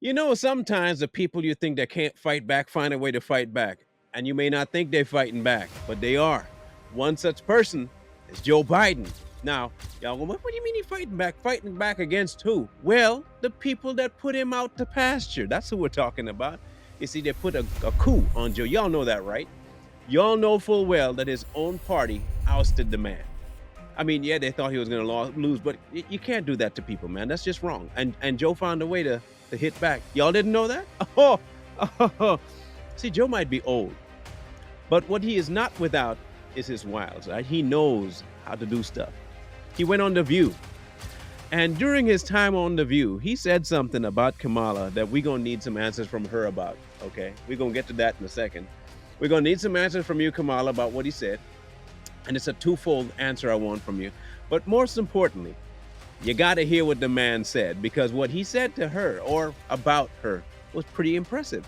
You know, sometimes the people you think that can't fight back find a way to fight back. And you may not think they're fighting back, but they are. One such person is Joe Biden. Now, y'all go, what do you mean he's fighting back? Fighting back against who? Well, the people that put him out to pasture. That's who we're talking about. You see, they put a coup on Joe. Y'all know that, right? Y'all know full well that his own party ousted the man. I mean, yeah, they thought he was going to lose, but you can't do that to people, man. That's just wrong. And Joe found a way to hit back. Y'all didn't know that? Oh, oh. See, Joe might be old, but what he is not without is his wiles. Right? He knows how to do stuff. He went on The View, and during his time on The View, he said something about Kamala that we're going to need some answers from her about. Okay, we're going to get to that in a second. We're going to need some answers from you, Kamala, about what he said. And it's a twofold answer I want from you. But most importantly, you got to hear what the man said, because what he said to her or about her was pretty impressive.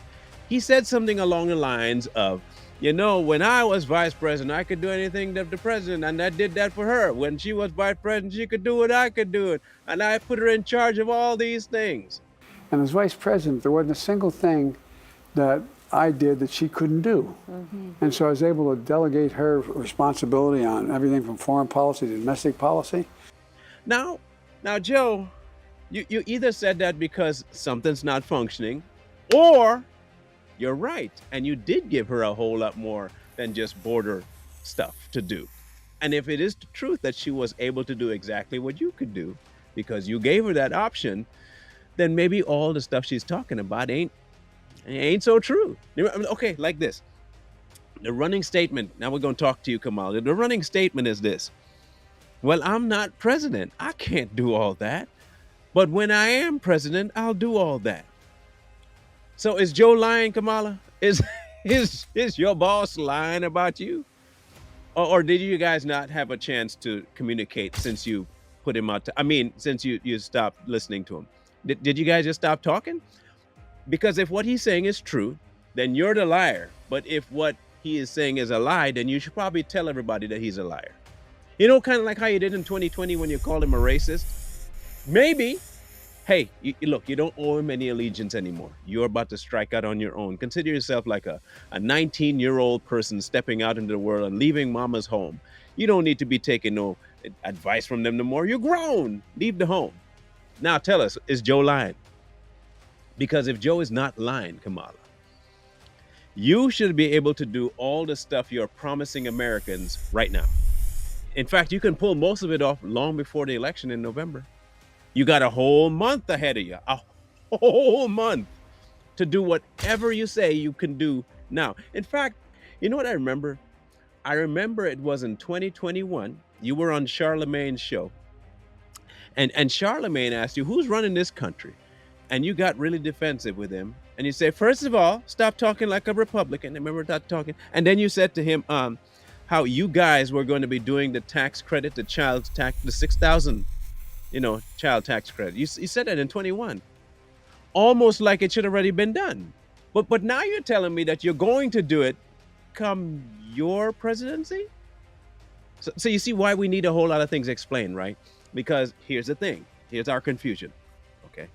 He said something along the lines of, you know, when I was vice president, I could do anything that the president, and I did that for her. When she was vice president, she could do what I could do it. And I put her in charge of all these things. And as vice president, there wasn't a single thing that I did that she couldn't do. And so I was able to delegate her responsibility on everything from foreign policy to domestic policy. Now, Joe, you either said that because something's not functioning, or you're right, and you did give her a whole lot more than just border stuff to do. And if it is the truth that she was able to do exactly what you could do because you gave her that option, then maybe all the stuff she's talking about ain't so true. Okay, like this. The running statement, now we're going to talk to you, Kamal. The running statement is this. Well, I'm not president. I can't do all that. But when I am president, I'll do all that. So is Joe lying, Kamala? Is is your boss lying about you? Or did you guys not have a chance to communicate since you put him out? I mean, since you stopped listening to him, did you guys just stop talking? Because if what he's saying is true, then you're the liar. But if what he is saying is a lie, then you should probably tell everybody that he's a liar. You know, kind of like how you did in 2020 when you called him a racist. Maybe, hey, look, you don't owe him any allegiance anymore. You're about to strike out on your own. Consider yourself like a 19-year-old person stepping out into the world and leaving mama's home. You don't need to be taking no advice from them no more. You're grown. Leave the home. Now tell us, is Joe lying? Because if Joe is not lying, Kamala, you should be able to do all the stuff you're promising Americans right now. In fact, you can pull most of it off long before the election in November. You got a whole month ahead of you, a whole month to do whatever you say you can do now. In fact, you know what I remember? I remember it was in 2021. You were on Charlemagne's show. And Charlemagne asked you, who's running this country? And you got really defensive with him. And you say, first of all, stop talking like a Republican. Remember that talking? And then you said to him, how you guys were going to be doing the tax credit, the child tax, the 6,000, child tax credit. You said that in 21, almost like it should already been done. But now you're telling me that you're going to do it come your presidency. So you see why we need a whole lot of things explained, right? Because here's the thing. Here's our confusion. Okay.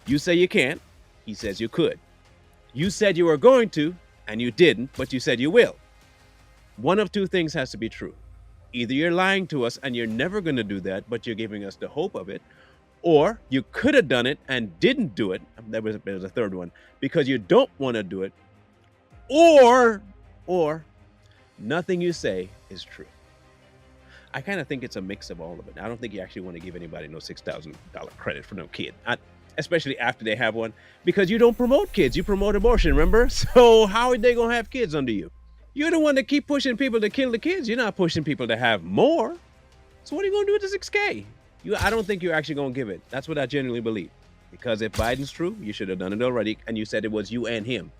You say you can't. He says you could. You said you were going to, and you didn't, but you said you will. One of two things has to be true. Either you're lying to us and you're never going to do that, but you're giving us the hope of it, or you could have done it and didn't do it. There's a third one, because you don't want to do it, or nothing you say is true. I kind of think it's a mix of all of it. I don't think you actually want to give anybody no $6,000 credit for no kid, especially after they have one, because you don't promote kids. You promote abortion, remember? So how are they going to have kids under you? You're the one that keep pushing people to kill the kids. You're not pushing people to have more. So what are you going to do with the 6K? I don't think you're actually going to give it. That's what I genuinely believe. Because if Biden's true, you should have done it already. And you said it was you and him.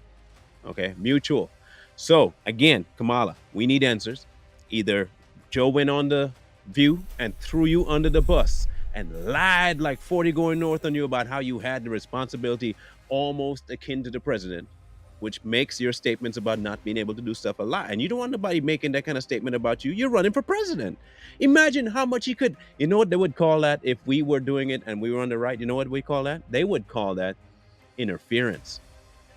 Okay, mutual. So again, Kamala, we need answers. Either Joe went on The View and threw you under the bus and lied like 40 going north on you about how you had the responsibility almost akin to the president, which makes your statements about not being able to do stuff a lie. And you don't want nobody making that kind of statement about you. You're running for president. Imagine how much he you know what they would call that if we were doing it and we were on the right? You know what we call that? They would call that interference.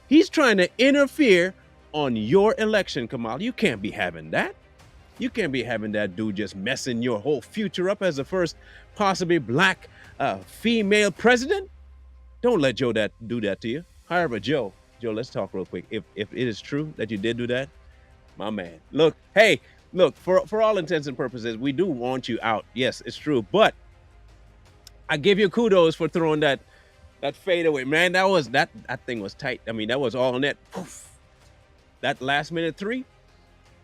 He's trying to interfere on your election, Kamala. You can't be having that. You can't be having that dude just messing your whole future up as the first possibly black female president. Don't let Joe do that to you. However, Joe, let's talk real quick. If it is true that you did do that, my man, look, hey, look, for all intents and purposes, we do want you out. Yes, it's true. But I give you kudos for throwing that fadeaway, man. That thing was tight. I mean, that was all net. Poof. That last minute three,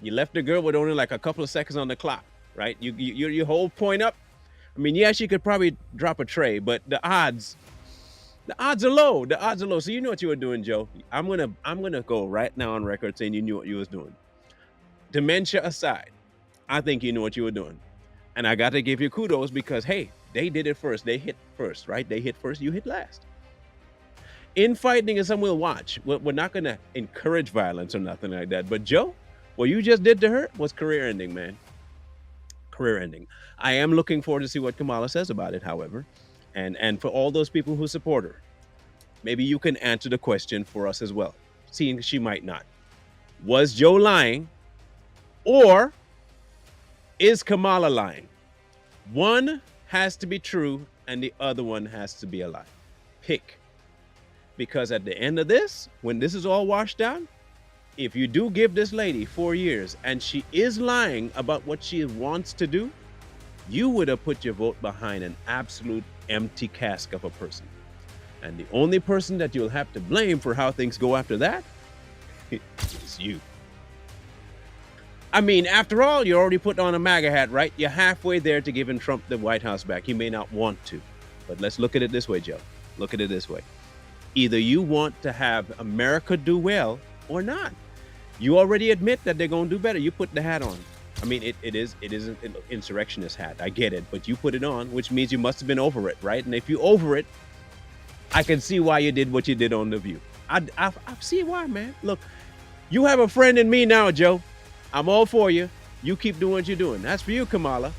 you left the girl with only like a couple of seconds on the clock, right? You hold point up. I mean, yeah, she could probably drop a tray, but the odds are low. The odds are low. So you know what you were doing, Joe. I'm gonna go right now on record saying you knew what you was doing. Dementia aside, I think you knew what you were doing. And I got to give you kudos because, hey, they did it first. They hit first, right? They hit first, you hit last. Infighting is something we'll watch. We're not going to encourage violence or nothing like that. But Joe, what you just did to her was career ending, man. Career ending. I am looking forward to see what Kamala says about it, however. And for all those people who support her, maybe you can answer the question for us as well, seeing she might not. Was Joe lying? Or is Kamala lying? One has to be true and the other one has to be a lie. Pick. Because at the end of this, when this is all washed out, if you do give this lady 4 years and she is lying about what she wants to do, you would have put your vote behind an absolute empty cask of a person. And the only person that you'll have to blame for how things go after that is you. I mean, after all, you already put on a MAGA hat, right? You're halfway there to giving Trump the White House back. He may not want to. But let's look at it this way, Joe. Look at it this way. Either you want to have America do well or not. You already admit that they're going to do better. You put the hat on. I mean, it is an insurrectionist hat. I get it. But you put it on, which means you must have been over it, right? And if you over it, I can see why you did what you did on The View. I see why, man. Look, you have a friend in me now, Joe. I'm all for you. You keep doing what you're doing. That's for you, Kamala.